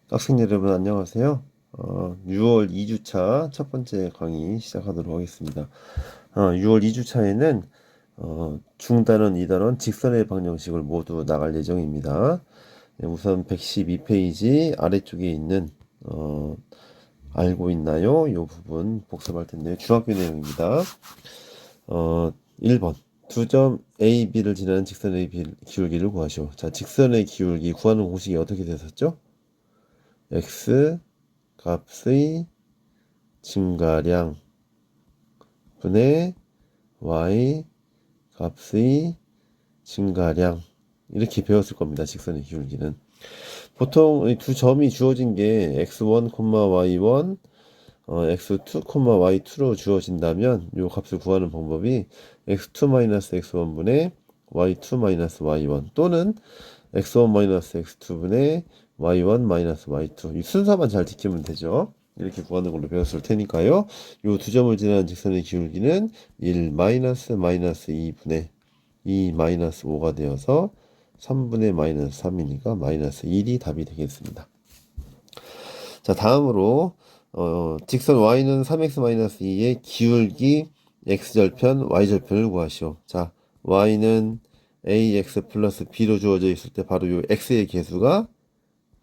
학생 여러분 안녕하세요. 6월 2주차 첫 번째 강의 시작하도록 하겠습니다. 6월 2주차에는 중단원, 2단원, 직선의 방정식을 모두 나갈 예정입니다. 네, 우선 112페이지 아래쪽에 있는 알고 있나요? 이 부분 복습할 텐데요. 중학교 내용입니다. 1번 두 점 A, B를 지나는 직선의 기울기를 구하시오. 자, 직선의 기울기 구하는 공식이 어떻게 됐었죠? x 값의 증가량 분의 y 값의 증가량 이렇게 배웠을 겁니다. 직선의 기울기는 보통 이 두 점이 주어진 게 x1, y1, x2, y2로 주어진다면 이 값을 구하는 방법이 x2-x1분의 y2-y1 또는 x1-x2분의 y1-y2 이 순서만 잘 지키면 되죠. 이렇게 구하는 걸로 배웠을 테니까요. 이 두 점을 지나는 직선의 기울기는 1-2분의 2-5가 되어서 3분의 -3이니까 -1이 답이 되겠습니다. 자, 다음으로 직선 y는 3x-2의 기울기 x절편, y절편을 구하시오. 자, y는 ax 플러스 b로 주어져 있을 때 바로 이 x의 개수가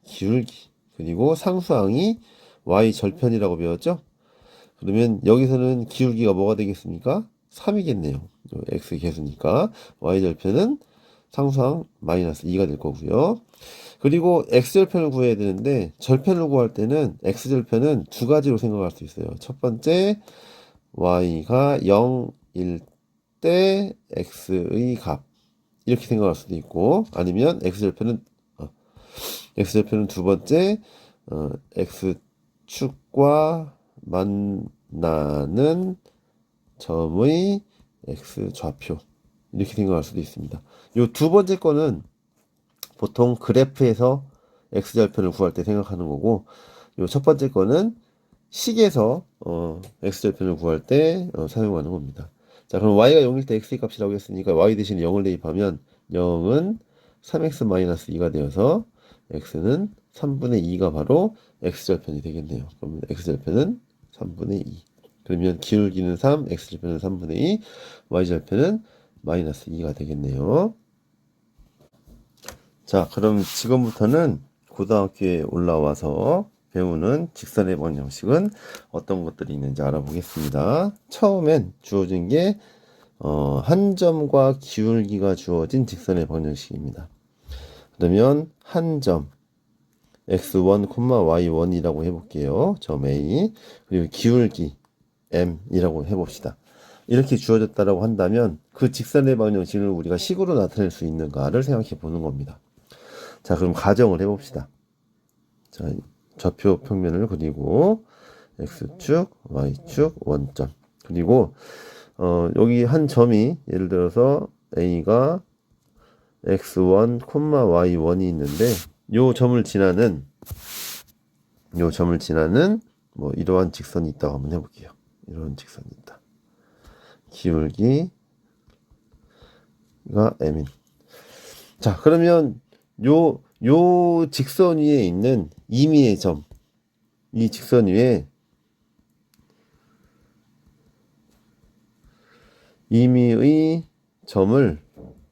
기울기, 그리고 상수항이 y절편이라고 배웠죠? 그러면 여기서는 기울기가 뭐가 되겠습니까? 3이겠네요. x 개수니까 y절편은 상수항 -2가 될 거고요. 그리고 x절편을 구해야 되는데 절편을 구할 때는 x절편은 두 가지로 생각할 수 있어요. 첫 번째, y가 0일 때 x의 값 이렇게 생각할 수도 있고, 아니면 x절편은 두 번째, x축과 만나는 점의 x좌표 이렇게 생각할 수도 있습니다. 이 두 번째 거는 보통 그래프에서 x절편을 구할 때 생각하는 거고, 이 첫 번째 거는 식에서 x절편을 구할 때 사용하는 겁니다. 자, 그럼 y가 0일 때 x의 값이라고 했으니까 y 대신 0을 대입하면 0은 3x-2가 되어서 x는 3분의 2가 바로 x절편이 되겠네요. 그러면 x절편은 3분의 2. 그러면 기울기는 3, x절편은 3분의 2, y절편은 -2가 되겠네요. 자, 그럼 지금부터는 고등학교에 올라와서 배우는 직선의 방정식은 어떤 것들이 있는지 알아보겠습니다. 처음엔 주어진 게 한 점과 기울기가 주어진 직선의 방정식입니다. 그러면 한 점 x1, y1이라고 해볼게요. 점 A. 그리고 기울기 m이라고 해봅시다. 이렇게 주어졌다라고 한다면 그 직선의 방정식을 우리가 식으로 나타낼 수 있는가를 생각해 보는 겁니다. 자, 그럼 가정을 해봅시다. 자, 좌표 평면을 그리고 x축, y축, 원점. 그리고 여기 한 점이 예를 들어서 a가 x1, y1이 있는데 요 점을 지나는 뭐 이러한 직선이 있다고 한번 해볼게요. 이런 직선이 있다. 기울기가 m인. 자, 그러면 요 직선 위에 있는 임의의 점, 이 직선 위에 임의의 점을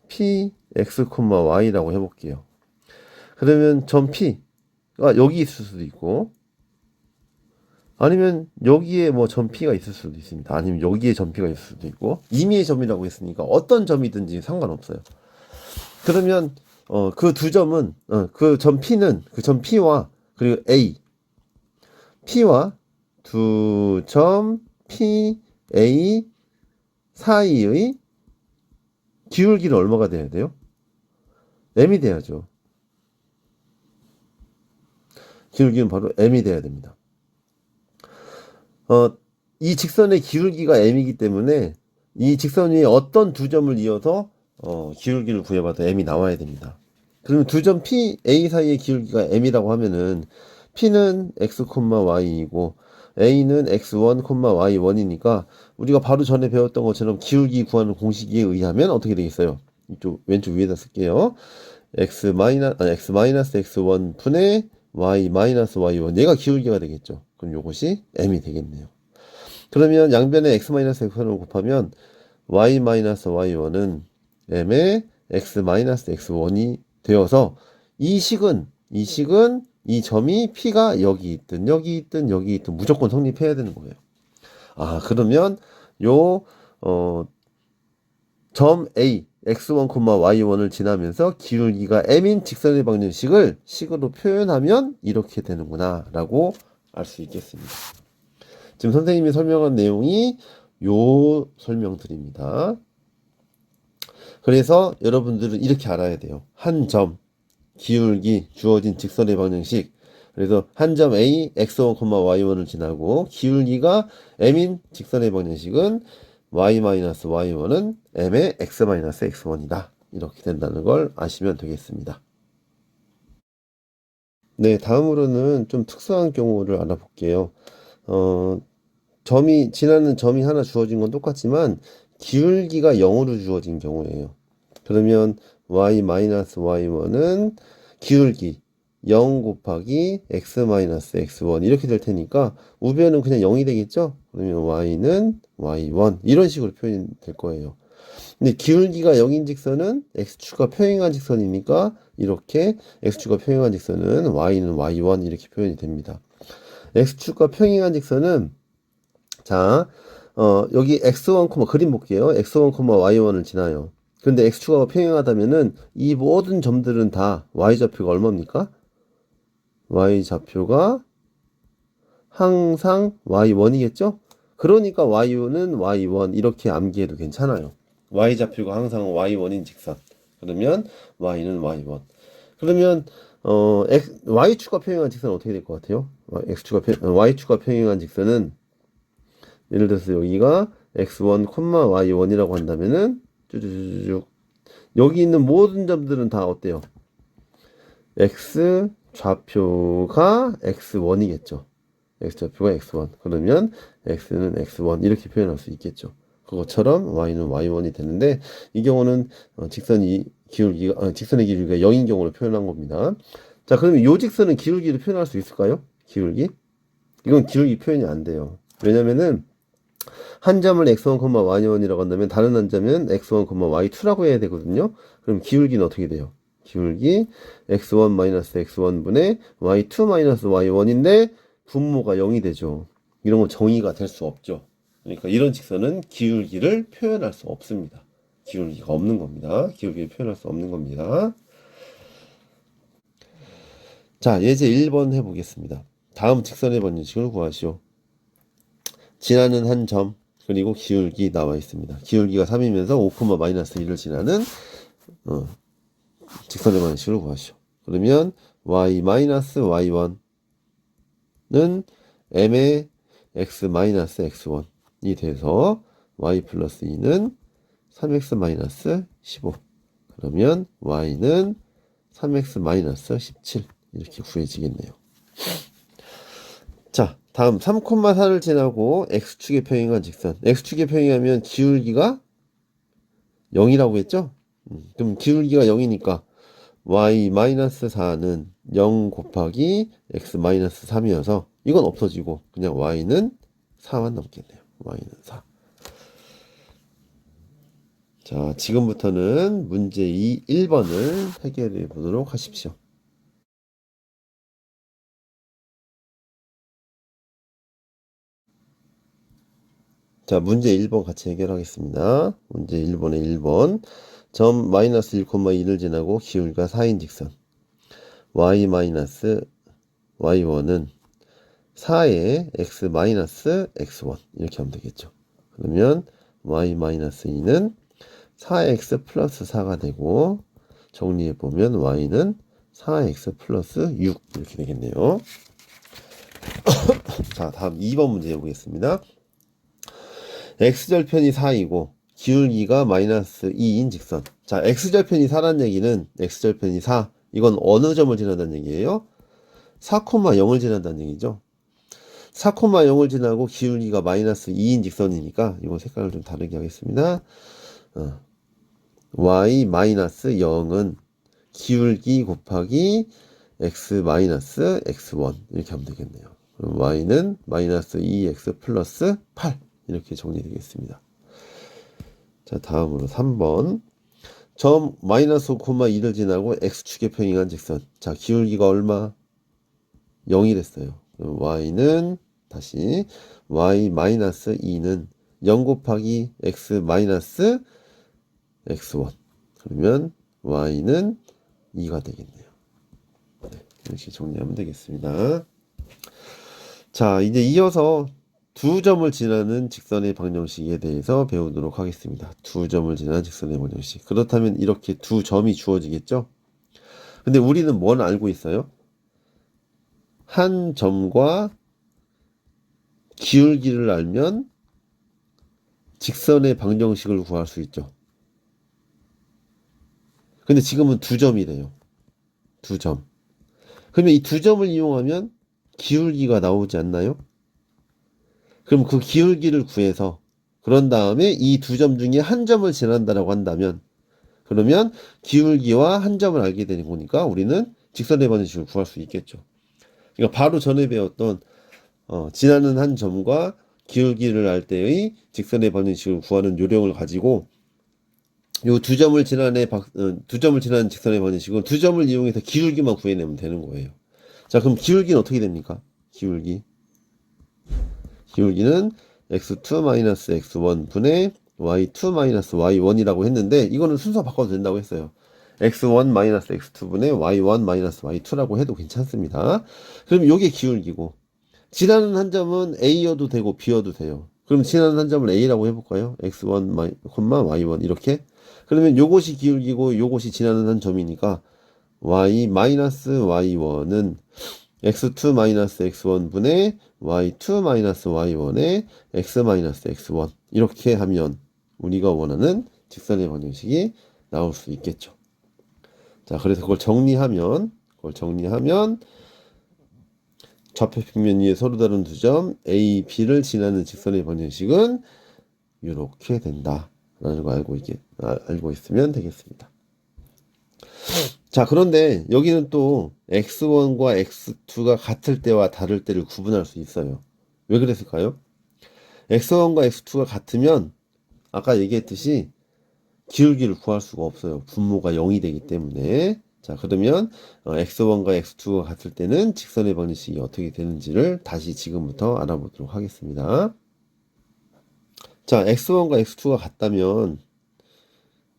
p, x, y라고 해볼게요. 그러면 점 p가 여기 있을 수도 있고, 아니면 여기에 뭐 점 p가 있을 수도 있습니다. 아니면 여기에 점 p가 있을 수도 있고, 임의의 점이라고 했으니까 어떤 점이든지 상관없어요. 그러면 그 두 점은 그 점 p는 그 점 p와 그리고 a p와 두 점 p a 사이의 기울기는 얼마가 돼야 돼요? m이 돼야죠. 기울기는 바로 m이 돼야 됩니다. 이 직선의 기울기가 m이기 때문에 이 직선 위에 어떤 두 점을 이어서 기울기를 구해봐도 m이 나와야 됩니다. 그러면 두 점 P, A 사이의 기울기가 m이라고 하면은 P는 x, y이고 A는 x1, y1이니까 우리가 바로 전에 배웠던 것처럼 기울기 구하는 공식에 의하면 어떻게 되겠어요? 이쪽 왼쪽 위에다 쓸게요. x-x1 분의 y 마이너스 y1 얘가 기울기가 되겠죠. 그럼 요것이 m이 되겠네요. 그러면 양변에 x 마이너스 x1을 곱하면 y 마이너스 y1은 m의 x 마이너스 x1이 되어서 이 식은 이 점이 p가 여기 있든 여기 있든 여기 있든 무조건 성립해야 되는 거예요. 아, 그러면 요 점 A x1, y1을 지나면서 기울기가 m인 직선의 방정식을 식으로 표현하면 이렇게 되는구나 라고 알 수 있겠습니다. 지금 선생님이 설명한 내용이 요 설명들입니다. 그래서 여러분들은 이렇게 알아야 돼요. 한 점, 기울기, 주어진 직선의 방정식. 그래서 한 점 A, x1, y1을 지나고 기울기가 m인 직선의 방정식은 y-y1은 m의 x-x1이다. 이렇게 된다는 걸 아시면 되겠습니다. 네, 다음으로는 좀 특수한 경우를 알아볼게요. 지나는 점이 하나 주어진 건 똑같지만 기울기가 0으로 주어진 경우예요. 그러면 y-y1은 기울기 0 곱하기 x-x1 이렇게 될 테니까 우변은 그냥 0이 되겠죠? 그러면 y는 y1 이런 식으로 표현이 될 거예요. 근데 기울기가 0인 직선은 x축과 평행한 직선이니까 이렇게 x축과 평행한 직선은 y는 y1 이렇게 표현이 됩니다. x축과 평행한 직선은 자, 여기 x1, 그림 볼게요. x1, y1을 지나요. 근데 x축하고 평행하다면은 이 모든 점들은 다 y좌표가 얼마입니까? y좌표가 항상 y1이겠죠? 그러니까 y는 y1 이렇게 암기해도 괜찮아요. y좌표가 항상 y1인 직선. 그러면 y는 y1. 그러면 y축과 평행한 직선은 어떻게 될 것 같아요? y축과 평행한 직선은 예를 들어서 여기가 x1, y1이라고 한다면은 쭈쭈쭈쭈 여기 있는 모든 점들은 다 어때요? x 좌표가 x1이겠죠. x 좌표가 x1. 그러면 x는 x1 이렇게 표현할 수 있겠죠. 그것처럼 y는 y1이 되는데 이 경우는 직선의 기울기가 0인 경우로 표현한 겁니다. 자, 그러면 이 직선은 기울기를 표현할 수 있을까요? 기울기? 이건 기울기 표현이 안 돼요. 왜냐면은 한 점을 x1, y1이라고 한다면 다른 한 점은 x1, y2라고 해야 되거든요. 그럼 기울기는 어떻게 돼요? 기울기 x1-x1분의 y2-y1인데 분모가 0이 되죠. 이런 건 정의가 될 수 없죠. 그러니까 이런 직선은 기울기를 표현할 수 없습니다. 기울기가 없는 겁니다. 기울기를 표현할 수 없는 겁니다. 자, 예제 1번 해보겠습니다. 다음 직선의 방정식을 구하시오. 지나는 한 점, 그리고 기울기 나와 있습니다. 기울기가 3이면서 5, -1을 지나는 직선의 방정식을 구하시오. 그러면 y-y1은 m의 x-x1이 돼서 y 플러스 2는 3x-15. 그러면 y는 3x-17 이렇게 구해지겠네요. 자, 다음 3,4를 지나고 x축에 평행한 직선. x축에 평행하면 기울기가 0이라고 했죠? 그럼 기울기가 0이니까 y-4는 0 곱하기 x-3이어서 이건 없어지고 그냥 y는 4만 남겠네요. y는 4. 자, 지금부터는 문제 1번을 해결해 보도록 하십시오. 자, 문제 1번 같이 해결하겠습니다. 문제 1번에 1번. 점 마이너스 1, 2를 지나고 기울기가 4인 직선. y-y1은 4의 x-x1 이렇게 하면 되겠죠. 그러면 y-2는 4x 플러스 4가 되고 정리해보면 y는 4x 플러스 6 이렇게 되겠네요. 자, 다음 2번 문제 해보겠습니다. x절편이 4이고 기울기가 마이너스 2인 직선. 자, x절편이 4란 얘기는 x절편이 4 이건 어느 점을 지나다는 얘기예요? 4,0을 지난다는 얘기죠. 4,0을 지나고 기울기가 마이너스 2인 직선이니까 이거 색깔을 좀 다르게 하겠습니다. y 마이너스 0은 기울기 곱하기 x 마이너스 x1 이렇게 하면 되겠네요. 그럼 y는 마이너스 2x 플러스 8 이렇게 정리되겠습니다. 자, 다음으로 3번. 점 마이너스 5, 2를 지나고 x축에 평행한 직선. 자, 기울기가 얼마? 0이 됐어요. 그럼 y는 다시 y 마이너스 2는 0 곱하기 x 마이너스 x1. 그러면 y는 2가 되겠네요. 네, 이렇게 정리하면 되겠습니다. 자, 이제 이어서 두 점을 지나는 직선의 방정식에 대해서 배우도록 하겠습니다. 두 점을 지나는 직선의 방정식. 그렇다면 이렇게 두 점이 주어지겠죠? 근데 우리는 뭘 알고 있어요? 한 점과 기울기를 알면 직선의 방정식을 구할 수 있죠. 근데 지금은 두 점이래요. 두 점. 그러면 이 두 점을 이용하면 기울기가 나오지 않나요? 그럼 그 기울기를 구해서 그런 다음에 이 두 점 중에 한 점을 지난다라고 한다면 그러면 기울기와 한 점을 알게 되는 거니까 우리는 직선의 방정식을 구할 수 있겠죠. 그러니까 바로 전에 배웠던 지나는 한 점과 기울기를 알 때의 직선의 방정식을 구하는 요령을 가지고 요 두 점을 지나는 직선의 방정식은 두 점을 이용해서 기울기만 구해내면 되는 거예요. 자, 그럼 기울기는 어떻게 됩니까? 기울기는 x2-x1 분의 y2-y1이라고 했는데 이거는 순서 바꿔도 된다고 했어요. x1-x2 분의 y1-y2라고 해도 괜찮습니다. 그럼 요게 기울기고 지나는 한 점은 a여도 되고 b여도 돼요. 그럼 지나는 한 점을 a라고 해볼까요? x1, y1 이렇게. 그러면 요것이 기울기고 요것이 지나는 한 점이니까 y-y1은 x2-x1 분의 y2-y1의 x-x1 이렇게 하면 우리가 원하는 직선의 방정식이 나올 수 있겠죠. 자, 그래서 그걸 정리하면 좌표평면 위에 서로 다른 두 점 A, B를 지나는 직선의 방정식은 이렇게 된다라는 거 알고 있으면 되겠습니다. 자, 그런데 여기는 또 x1과 x2가 같을 때와 다를 때를 구분할 수 있어요. 왜 그랬을까요? x1과 x2가 같으면 아까 얘기했듯이 기울기를 구할 수가 없어요. 분모가 0이 되기 때문에. 자, 그러면 x1과 x2가 같을 때는 직선의 방정식이 어떻게 되는지를 다시 지금부터 알아보도록 하겠습니다. 자, x1과 x2가 같다면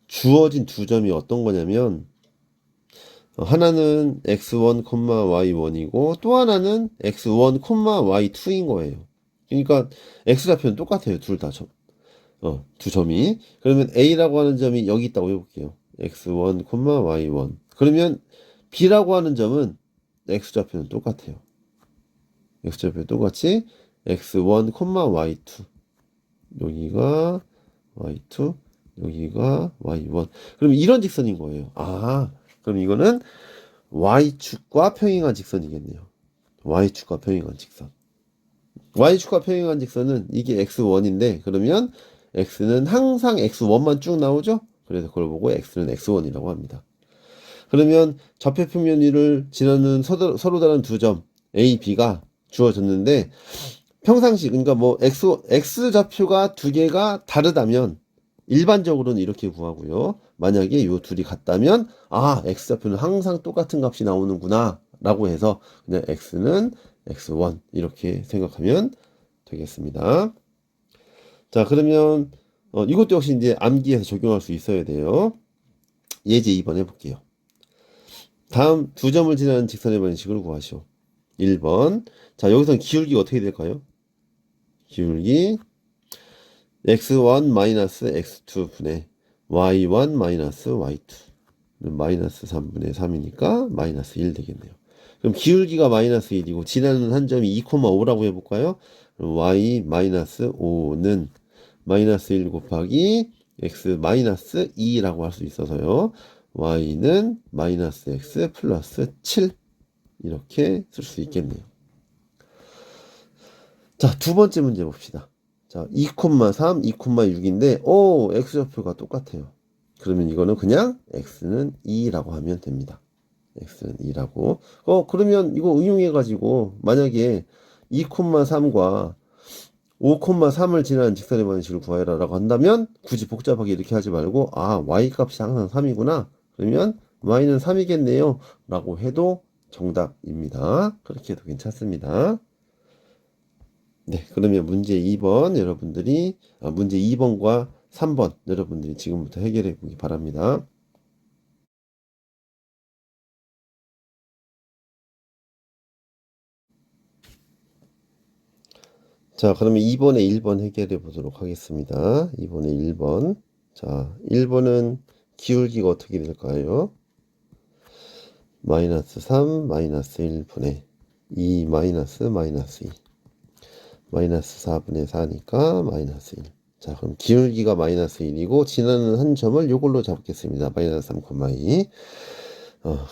주어진 두 점이 어떤 거냐면 하나는 x1, y1이고 또 하나는 x1, y2인 거예요. 그러니까 x좌표는 똑같아요. 둘 다 두 점이. 그러면 a라고 하는 점이 여기 있다고 해볼게요. x1, y1. 그러면 b라고 하는 점은 x좌표는 똑같아요. x좌표 똑같이 x1, y2. 여기가 y2, 여기가 y1. 그럼 이런 직선인 거예요. 아, 그럼 이거는 y축과 평행한 직선이겠네요. y축과 평행한 직선. y축과 평행한 직선은 이게 x1인데 그러면 x는 항상 x1만 쭉 나오죠? 그래서 그걸 보고 x는 x1이라고 합니다. 그러면 좌표평면 위를 지나는 서로 다른 두 점 A, B가 주어졌는데 평상시 그러니까 뭐 x좌표가 두 개가 다르다면 일반적으로는 이렇게 구하고요. 만약에 요 둘이 같다면 x좌표는 항상 똑같은 값이 나오는구나 라고 해서 그냥 x는 x1 이렇게 생각하면 되겠습니다. 자, 그러면 이것도 역시 이제 암기해서 적용할 수 있어야 돼요. 예제 2번 해볼게요. 다음 두 점을 지나는 직선의 방정식을 구하시오. 1번. 자, 여기서는 기울기가 어떻게 될까요? 기울기 x1-x2 분의 y1-y2 마이너스 3분의 3이니까 마이너스 1 되겠네요. 그럼 기울기가 마이너스 1이고 지나는 한 점이 2,5라고 해볼까요? 그럼 y-5는 마이너스 1 곱하기 x 마이너스 2라고 할 수 있어서요. y는 마이너스 x 플러스 7 이렇게 쓸 수 있겠네요. 자, 두 번째 문제 봅시다. 자, 2,3, 2,6인데 x좌표가 똑같아요. 그러면 이거는 그냥 x는 2라고 하면 됩니다. x는 2라고. 그러면 이거 응용해가지고 만약에 2,3과 5,3을 지나는 직선의 방식을 구하여라 라고 한다면 굳이 복잡하게 이렇게 하지 말고 y 값이 항상 3이구나. 그러면 y는 3이겠네요 라고 해도 정답입니다. 그렇게 해도 괜찮습니다. 네, 그러면 문제 2번 여러분들이 문제 2번과 3번 여러분들이 지금부터 해결해 보기 바랍니다. 자, 그러면 2번에 1번 해결해 보도록 하겠습니다. 2번에 1번. 자, 1번은 기울기가 어떻게 될까요? 마이너스 3, 마이너스 1분의 2, 마이너스 2. 마이너스 4분의 4니까 마이너스 1. 자, 그럼 기울기가 마이너스 1이고 지나는 한 점을 요걸로 잡겠습니다. 마이너스 3,2.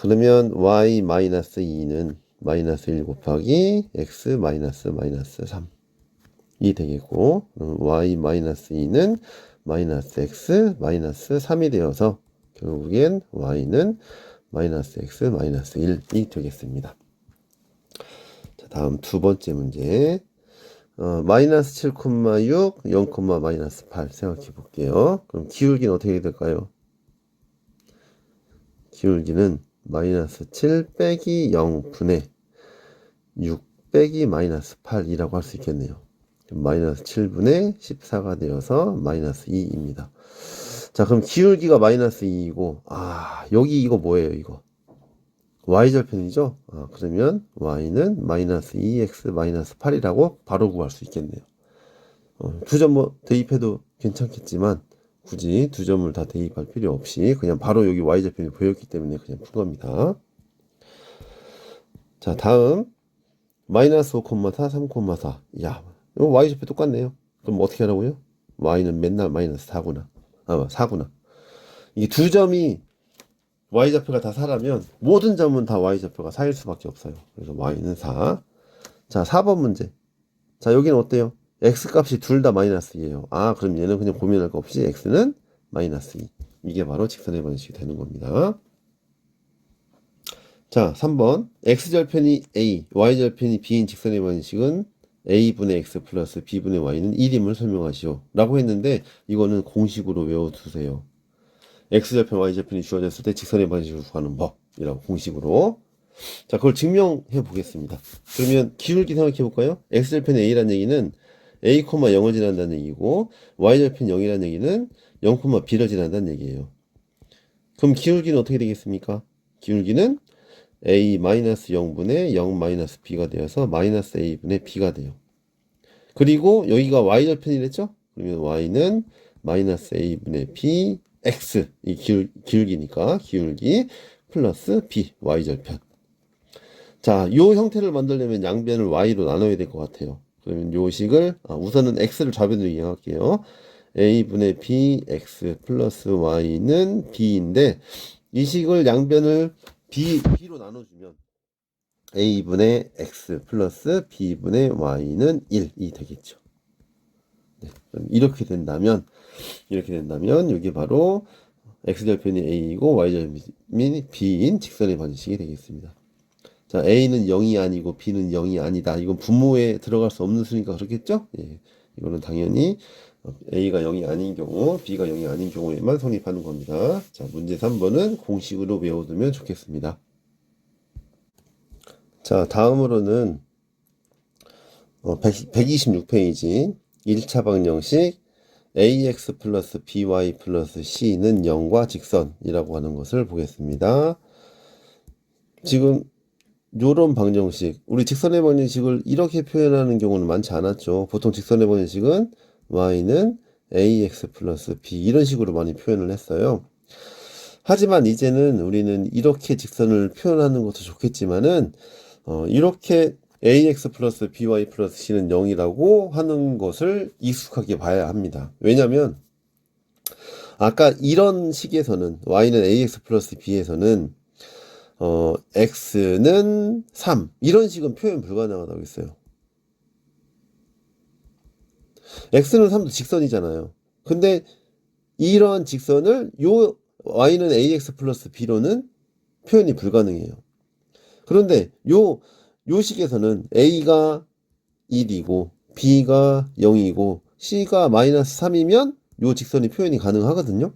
그러면 y 마이너스 2는 마이너스 1 곱하기 x 마이너스 3. 이 되겠고, y 마이너스 2는 마이너스 x 마이너스 3이 되어서 결국엔 y는 마이너스 x 마이너스 1이 되겠습니다. 자, 다음 두 번째 문제. 마이너스 7,6, 0, 마이너스 8 생각해 볼게요. 그럼 기울기는 어떻게 될까요? 기울기는 마이너스 7 빼기 0분의 6 빼기 마이너스 8이라고 할 수 있겠네요. 마이너스 7분의 14가 되어서 마이너스 2입니다. 자, 그럼 기울기가 마이너스 2이고, 여기 이거 뭐예요, 이거? y절편이죠? 그러면 y는 마이너스 2x 마이너스 8이라고 바로 구할 수 있겠네요. 두 점 뭐 대입해도 괜찮겠지만, 굳이 두 점을 다 대입할 필요 없이 그냥 바로 여기 y절편이 보였기 때문에 그냥 푼 겁니다. 자, 다음 마이너스 5,4, 3,4. 야, 이거 y절편 똑같네요. 그럼 어떻게 하라고요? y는 맨날 마이너스 4구나. 4구나. 이게 두 점이 y좌표가 다 4라면 모든 점은 다 y좌표가 4일 수밖에 없어요. 그래서 y는 4. 자, 4번 문제. 자, 여기는 어때요? x값이 둘 다 마이너스 2예요. 그럼 얘는 그냥 고민할 거 없이 x는 마이너스 2. 이게 바로 직선의 방식이 되는 겁니다. 자, 3번. x절편이 a, y절편이 b인 직선의 방식은 a분의 x 플러스 b분의 y는 1임을 설명하시오 라고 했는데 이거는 공식으로 외워두세요. x절편, y절편이 주어졌을 때 직선의 방식을 구하는 법이라고 공식으로. 자, 그걸 증명해 보겠습니다. 그러면 기울기 생각해 볼까요? x절편 a라는 얘기는 a, 0을 지난다는 얘기고 y절편 0이라는 얘기는 0, b를 지난다는 얘기예요. 그럼 기울기는 어떻게 되겠습니까? 기울기는 a-0분의 0-b가 되어서 마이너스 a분의 b가 돼요. 그리고 여기가 y절편이랬죠? 그러면 y는 마이너스 a분의 b x, 이 기울기니까 기울기 플러스 b, y절편. 자, 요 형태를 만들려면 양변을 y로 나눠야 될 것 같아요. 그러면 요 식을 우선은 x를 좌변으로 이용할게요. a분의 b x 플러스 y는 b인데 이 식을 양변을 b로 나눠주면 a분의 x 플러스 b분의 y는 1이 되겠죠. 네, 그럼 이렇게 된다면 이게 바로 x절편이 a이고 y절편이 b인 직선의 방식이 되겠습니다. 자, a는 0이 아니고 b는 0이 아니다. 이건 분모에 들어갈 수 없는 수니까 그렇겠죠? 예, 이거는 당연히 a가 0이 아닌 경우, b가 0이 아닌 경우에만 성립하는 겁니다. 자, 문제 3번은 공식으로 외워두면 좋겠습니다. 자, 다음으로는 126페이지 1차 방정식 ax 플러스 by 플러스 c는 0과 직선이라고 하는 것을 보겠습니다. 지금 요런 방정식, 우리 직선의 방정식을 이렇게 표현하는 경우는 많지 않았죠. 보통 직선의 방정식은 y는 ax 플러스 b 이런 식으로 많이 표현을 했어요. 하지만 이제는 우리는 이렇게 직선을 표현하는 것도 좋겠지만은 이렇게 ax 플러스 by 플러스 c는 0이라고 하는 것을 익숙하게 봐야 합니다. 왜냐면 아까 이런 식에서는 y는 ax 플러스 b에서는 x는 3 이런 식은 표현 불가능하다고 했어요. x는 3도 직선이잖아요. 근데 이러한 직선을 요 y는 ax 플러스 b로는 표현이 불가능해요. 그런데 요 식에서는 A가 1이고 B가 0이고 C가 마이너스 3이면 요 직선이 표현이 가능하거든요.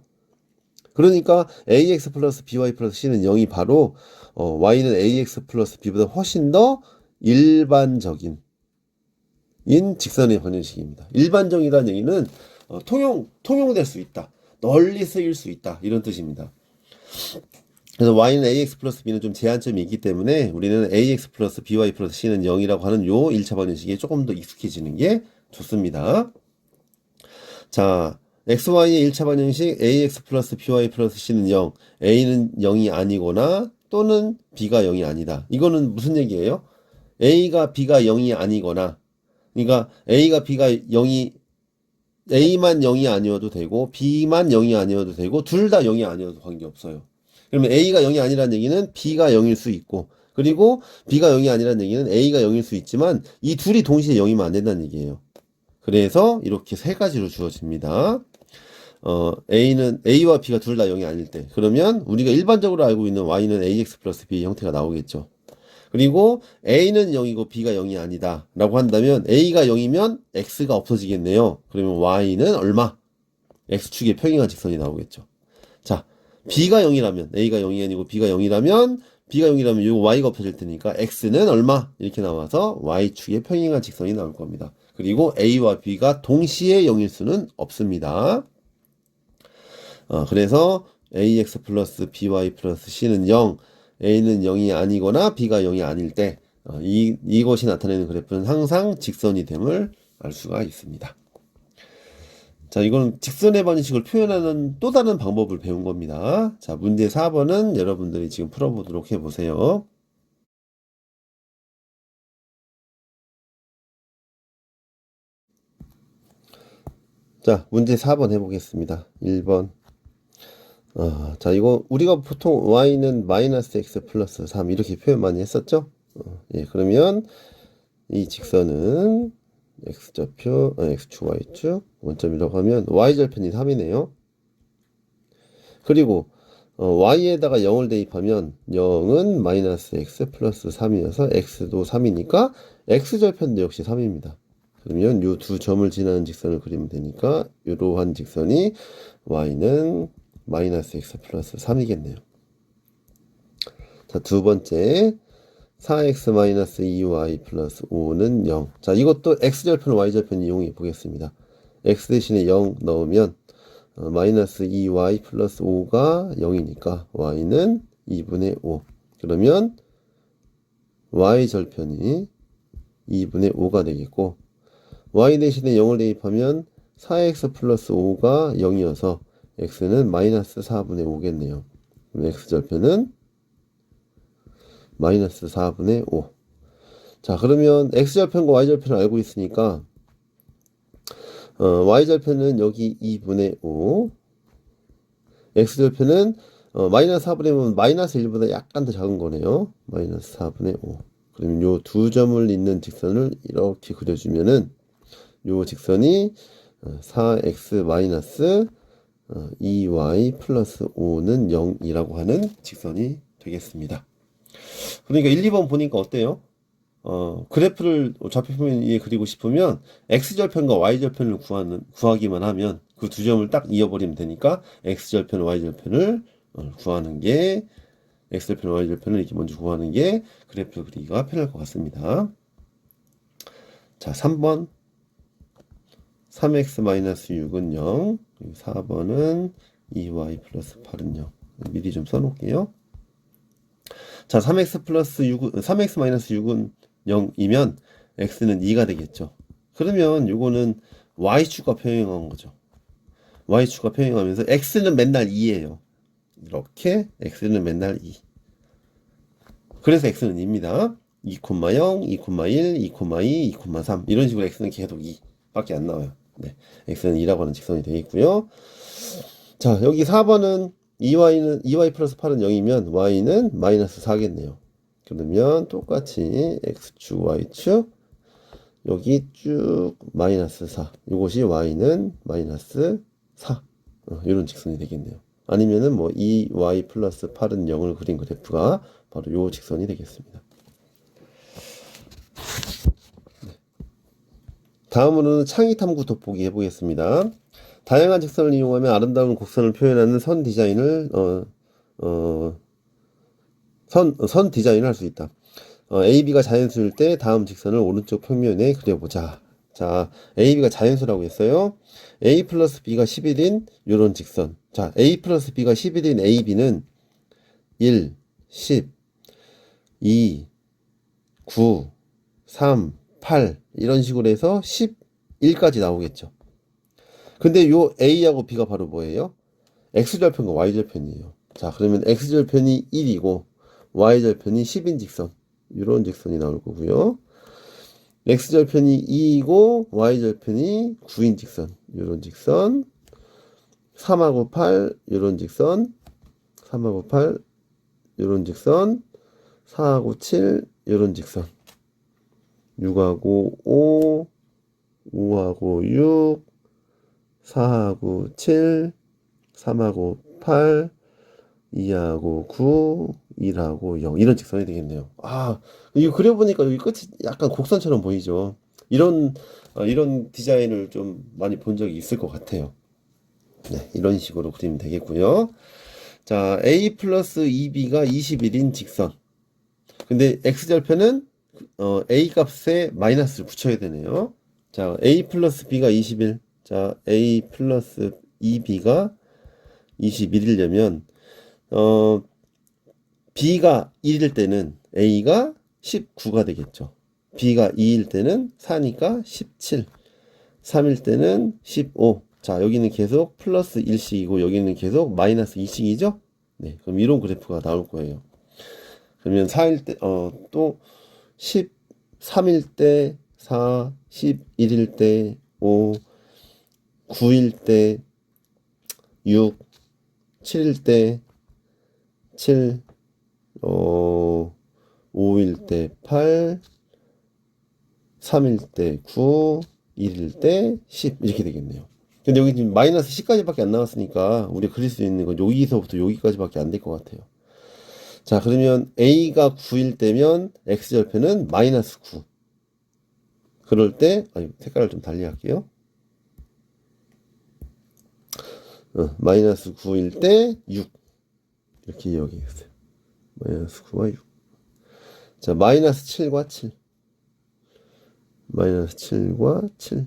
그러니까 AX 플러스 BY 플러스 C는 0이 바로 Y는 AX 플러스 B보다 훨씬 더 일반적인 직선의 방정식입니다. 일반적이라는 얘기는 통용될 수 있다. 널리 쓰일 수 있다. 이런 뜻입니다. 그래서 y는 ax 플러스 b는 좀 제한점이 있기 때문에 우리는 ax 플러스 by 플러스 c는 0이라고 하는 요 1차 방정식에 조금 더 익숙해지는 게 좋습니다. 자, xy의 1차 방정식 ax 플러스 by 플러스 c는 0, a는 0이 아니거나 또는 b가 0이 아니다. 이거는 무슨 얘기예요? a가 b가 0이 아니거나, 그러니까 a가 b가 0이 A만 0이 아니어도 되고 B만 0이 아니어도 되고 둘 다 0이 아니어도 관계없어요. 그러면 A가 0이 아니라는 얘기는 B가 0일 수 있고, 그리고 B가 0이 아니라는 얘기는 A가 0일 수 있지만 이 둘이 동시에 0이면 안 된다는 얘기예요. 그래서 이렇게 세 가지로 주어집니다. A와 B가 둘 다 0이 아닐 때, 그러면 우리가 일반적으로 알고 있는 Y는 AX 플러스 B 형태가 나오겠죠. 그리고 A는 0이고 B가 0이 아니다 라고 한다면 A가 0이면 X가 없어지겠네요. 그러면 Y는 얼마? X축의 평행한 직선이 나오겠죠. 자, B가 0이라면 A가 0이 아니고 B가 0이라면 요 Y가 없어질 테니까 X는 얼마? 이렇게 나와서 Y축의 평행한 직선이 나올 겁니다. 그리고 A와 B가 동시에 0일 수는 없습니다. 그래서 AX 플러스 BY 플러스 C는 0, A는 0이 아니거나 B가 0이 아닐 때 이것이 나타내는 그래프는 항상 직선이 됨을 알 수가 있습니다. 자, 이건 직선의 방정식을 표현하는 또 다른 방법을 배운 겁니다. 자, 문제 4번은 여러분들이 지금 풀어보도록 해보세요. 자, 문제 4번 해보겠습니다. 1번. 자, 이거 우리가 보통 y는 마이너스 x 플러스 3 이렇게 표현 많이 했었죠? 예, 그러면 이 직선은 x좌표, x축, y축, 원점이라고 하면 y절편이 3이네요. 그리고 y에다가 0을 대입하면 0은 마이너스 x 플러스 3이어서 x도 3이니까 x절편도 역시 3입니다. 그러면 이 두 점을 지나는 직선을 그리면 되니까 이러한 직선이 y는 마이너스 x 플러스 3이겠네요. 자, 두 번째 4x 마이너스 2y 플러스 5는 0. 자, 이것도 x절편, y절편 이용해 보겠습니다. x 대신에 0 넣으면 마이너스 2y 플러스 5가 0이니까 y는 2분의 5. 그러면 y절편이 2분의 5가 되겠고, y 대신에 0을 대입하면 4x 플러스 5가 0이어서 x는 마이너스 4분의 5겠네요. x절편은 마이너스 4분의 5. 자, 그러면 x절편과 y절편을 알고 있으니까 y절편은 여기 2분의 5, x절편은 마이너스 4분의 5는 마이너스 1보다 약간 더 작은 거네요. 마이너스 4분의 5. 그러면 요 두 점을 잇는 직선을 이렇게 그려주면은 요 직선이 4x 마이너스 2y 플러스 5는 0이라고 하는 직선이 되겠습니다. 그러니까 1, 2번 보니까 어때요? 그래프를 좌표표면에 그리고 싶으면 x절편과 y절편을 구하기만 하면 그 두 점을 딱 이어버리면 되니까 x절편, y절편을 구하는 게 x절편, y절편을 이렇게 먼저 구하는 게 그래프 그리기가 편할 것 같습니다. 자, 3번 3x-6은 0, 4번은 2y 플러스 8은 0. 미리 좀 써놓을게요. 자, 3x 플러스 6, 3x 마이너스 6은 0이면 x는 2가 되겠죠. 그러면 요거는 y축과 평행한 거죠. y축과 평행하면서 x는 맨날 2예요. 이렇게 x는 맨날 2. 그래서 x는 2입니다. 2,0, 2,1, 2,2, 2,3 이런 식으로 x는 계속 2밖에 안 나와요. 네, x는 2라고 하는 직선이 되겠고요. 자, 여기 4번은 2y 플러스 8은 0이면 y는 마이너스 4겠네요. 그러면 똑같이 x축, y축 여기 쭉 마이너스 4. 이것이 y는 마이너스 4. 이런 직선이 되겠네요. 아니면은 뭐 2y 플러스 8은 0을 그린 그래프가 바로 요 직선이 되겠습니다. 다음으로는 창의탐구 돋보기 해보겠습니다. 다양한 직선을 이용하며 아름다운 곡선을 표현하는 선 디자인을 선 디자인을 할 수 있다. AB가 자연수일 때 다음 직선을 오른쪽 평면에 그려보자. 자, AB가 자연수라고 했어요. A 플러스 B가 11인 요런 직선. 자, A 플러스 B가 11인 AB는 1, 10, 2, 9, 3, 8 이런 식으로 해서 11까지 나오겠죠. 근데 요 A하고 B가 바로 뭐예요? X절편과 Y절편이에요. 자, 그러면 X절편이 1이고 Y절편이 10인 직선. 이런 직선이 나올 거고요. X절편이 2이고 Y절편이 9인 직선. 이런 직선. 3하고 8 이런 직선. 3하고 8 이런 직선. 4하고 7 이런 직선. 6하고 5 5하고 6 4하고 7 3하고 8 2하고 9 1하고 0 이런 직선이 되겠네요. 아, 이거 그려보니까 여기 끝이 약간 곡선처럼 보이죠. 이런 디자인을 좀 많이 본 적이 있을 것 같아요. 네, 이런 식으로 그리면 되겠고요. 자, A 플러스 2B가 21인 직선. 근데 X절편은 A 값에 마이너스를 붙여야 되네요. 자, A 플러스 B가 21. 자, A 플러스 2B가 21이려면 B가 1일 때는 A가 19가 되겠죠. B가 2일 때는 4니까 17. 3일 때는 15. 자, 여기는 계속 플러스 1씩이고 여기는 계속 마이너스 2씩이죠? 네, 그럼 이런 그래프가 나올 거예요. 그러면 4일 때, 또 13일 때 4, 11일 때 5, 9일 때 6, 7일 때 7, 5일 때 8, 3일 때 9, 1일 때 10 이렇게 되겠네요. 근데 여기 지금 마이너스 10까지밖에 안 나왔으니까 우리가 그릴 수 있는 건 여기서부터 여기까지밖에 안 될 것 같아요. 자, 그러면 A가 9일 때면 X절편은 마이너스 9. 그럴 때, 색깔을 좀 달리 할게요. 마이너스 9일 때 6. 이렇게 이야기했어요. 마이너스 9와 6. 자, 마이너스 7과 7. 마이너스 7과 7.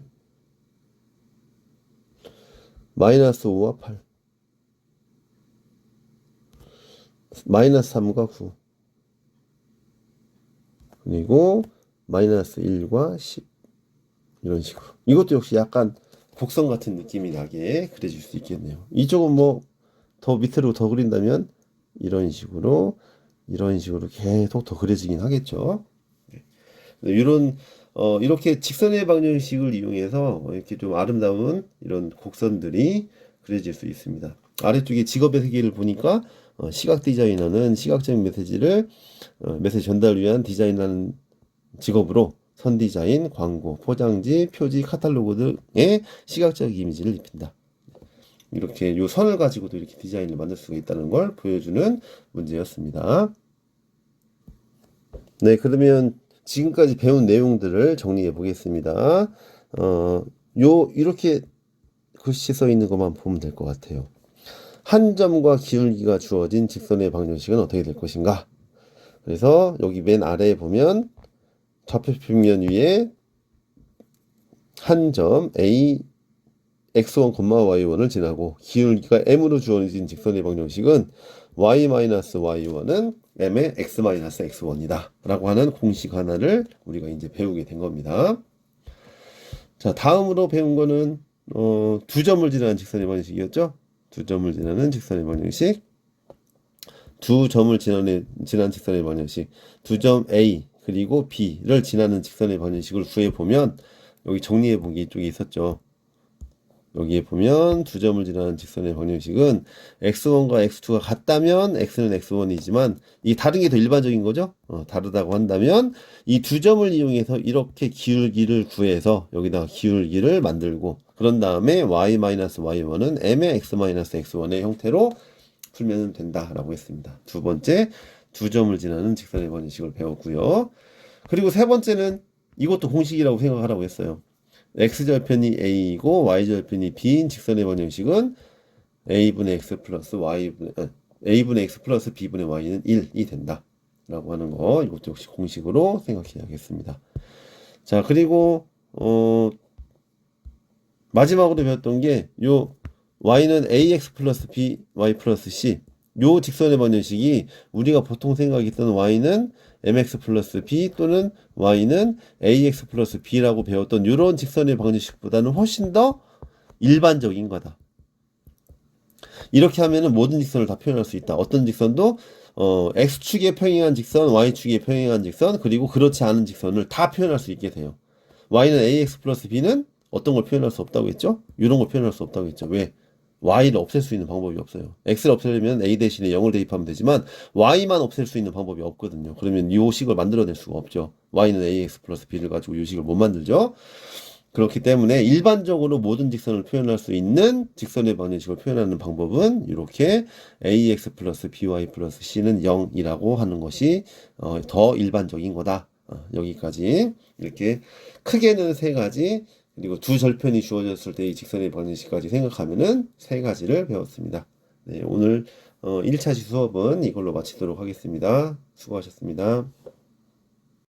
마이너스 5와 8. 마이너스 3과 9. 그리고 마이너스 1과 10. 이런 식으로. 이것도 역시 약간 곡선 같은 느낌이 나게 그려질 수 있겠네요. 이쪽은 뭐 더 밑으로 더 그린다면 이런 식으로 계속 더 그려지긴 하겠죠. 이런 이렇게 직선의 방정식을 이용해서 이렇게 좀 아름다운 이런 곡선들이 그려질 수 있습니다. 아래쪽에 직업의 세계를 보니까 시각 디자이너는 시각적인 메시지 전달을 위한 디자인하는 직업으로 선 디자인, 광고, 포장지, 표지, 카탈로그 등의 시각적 이미지를 입힌다. 이렇게 요 선을 가지고도 이렇게 디자인을 만들 수가 있다는 걸 보여주는 문제였습니다. 네, 그러면 지금까지 배운 내용들을 정리해 보겠습니다. 이렇게 글씨 써 있는 것만 보면 될 것 같아요. 한 점과 기울기가 주어진 직선의 방정식은 어떻게 될 것인가? 그래서 여기 맨 아래에 보면 좌표 평면 위에 한 점 A x1, y1을 지나고 기울기가 m으로 주어진 직선의 방정식은 y-y1은 m의 x-x1이다 라고 하는 공식 하나를 우리가 이제 배우게 된 겁니다. 자, 다음으로 배운 거는 두 점을 지나는 직선의 방정식이었죠. 두 점을 지나는 직선의 방정식, 두 점을 지나는 직선의 방정식, 두 점 A 그리고 B를 지나는 직선의 방정식을 구해보면 여기 정리해본 게 이쪽에 있었죠. 여기에 보면 두 점을 지나는 직선의 방정식은 x1과 x2가 같다면 x는 x1이지만 이 다른 게 더 일반적인 거죠. 다르다고 한다면 이 두 점을 이용해서 이렇게 기울기를 구해서 여기다가 기울기를 만들고 그런 다음에 y-y1은 m의 x-x1의 형태로 풀면 된다라고 했습니다. 두 번째 두 점을 지나는 직선의 방정식을 배웠고요. 그리고 세 번째는 이것도 공식이라고 생각하라고 했어요. x절편이 a이고 y절편이 b인 직선의 방정식은 a분의 x 플러스 a분의 x 플러스 b분의 y는 1이 된다 라고 하는 거, 이것도 역시 공식으로 생각해야겠습니다. 자, 그리고 마지막으로 배웠던 게 요 y는 ax 플러스 b y 플러스 c, 요 직선의 방정식이 우리가 보통 생각했던 y는 mx 플러스 b 또는 y는 ax 플러스 b라고 배웠던 이런 직선의 방정식보다는 훨씬 더 일반적인 거다. 이렇게 하면은 모든 직선을 다 표현할 수 있다. 어떤 직선도 x축에 평행한 직선, y축에 평행한 직선, 그리고 그렇지 않은 직선을 다 표현할 수 있게 돼요. y는 ax 플러스 b는 어떤 걸 표현할 수 없다고 했죠? 이런 걸 표현할 수 없다고 했죠. 왜? y를 없앨 수 있는 방법이 없어요. x를 없애려면 a 대신에 0을 대입하면 되지만 y만 없앨 수 있는 방법이 없거든요. 그러면 이 식을 만들어낼 수가 없죠. y는 ax 플러스 b를 가지고 이 식을 못 만들죠. 그렇기 때문에 일반적으로 모든 직선을 표현할 수 있는 직선의 방정식을 표현하는 방법은 이렇게 ax 플러스 by 플러스 c는 0이라고 하는 것이 더 일반적인 거다. 여기까지 이렇게 크게는 세 가지, 그리고 두 절편이 주어졌을 때 이 직선의 방정식까지 생각하면은 세 가지를 배웠습니다. 네, 오늘 1차 수업은 이걸로 마치도록 하겠습니다. 수고하셨습니다.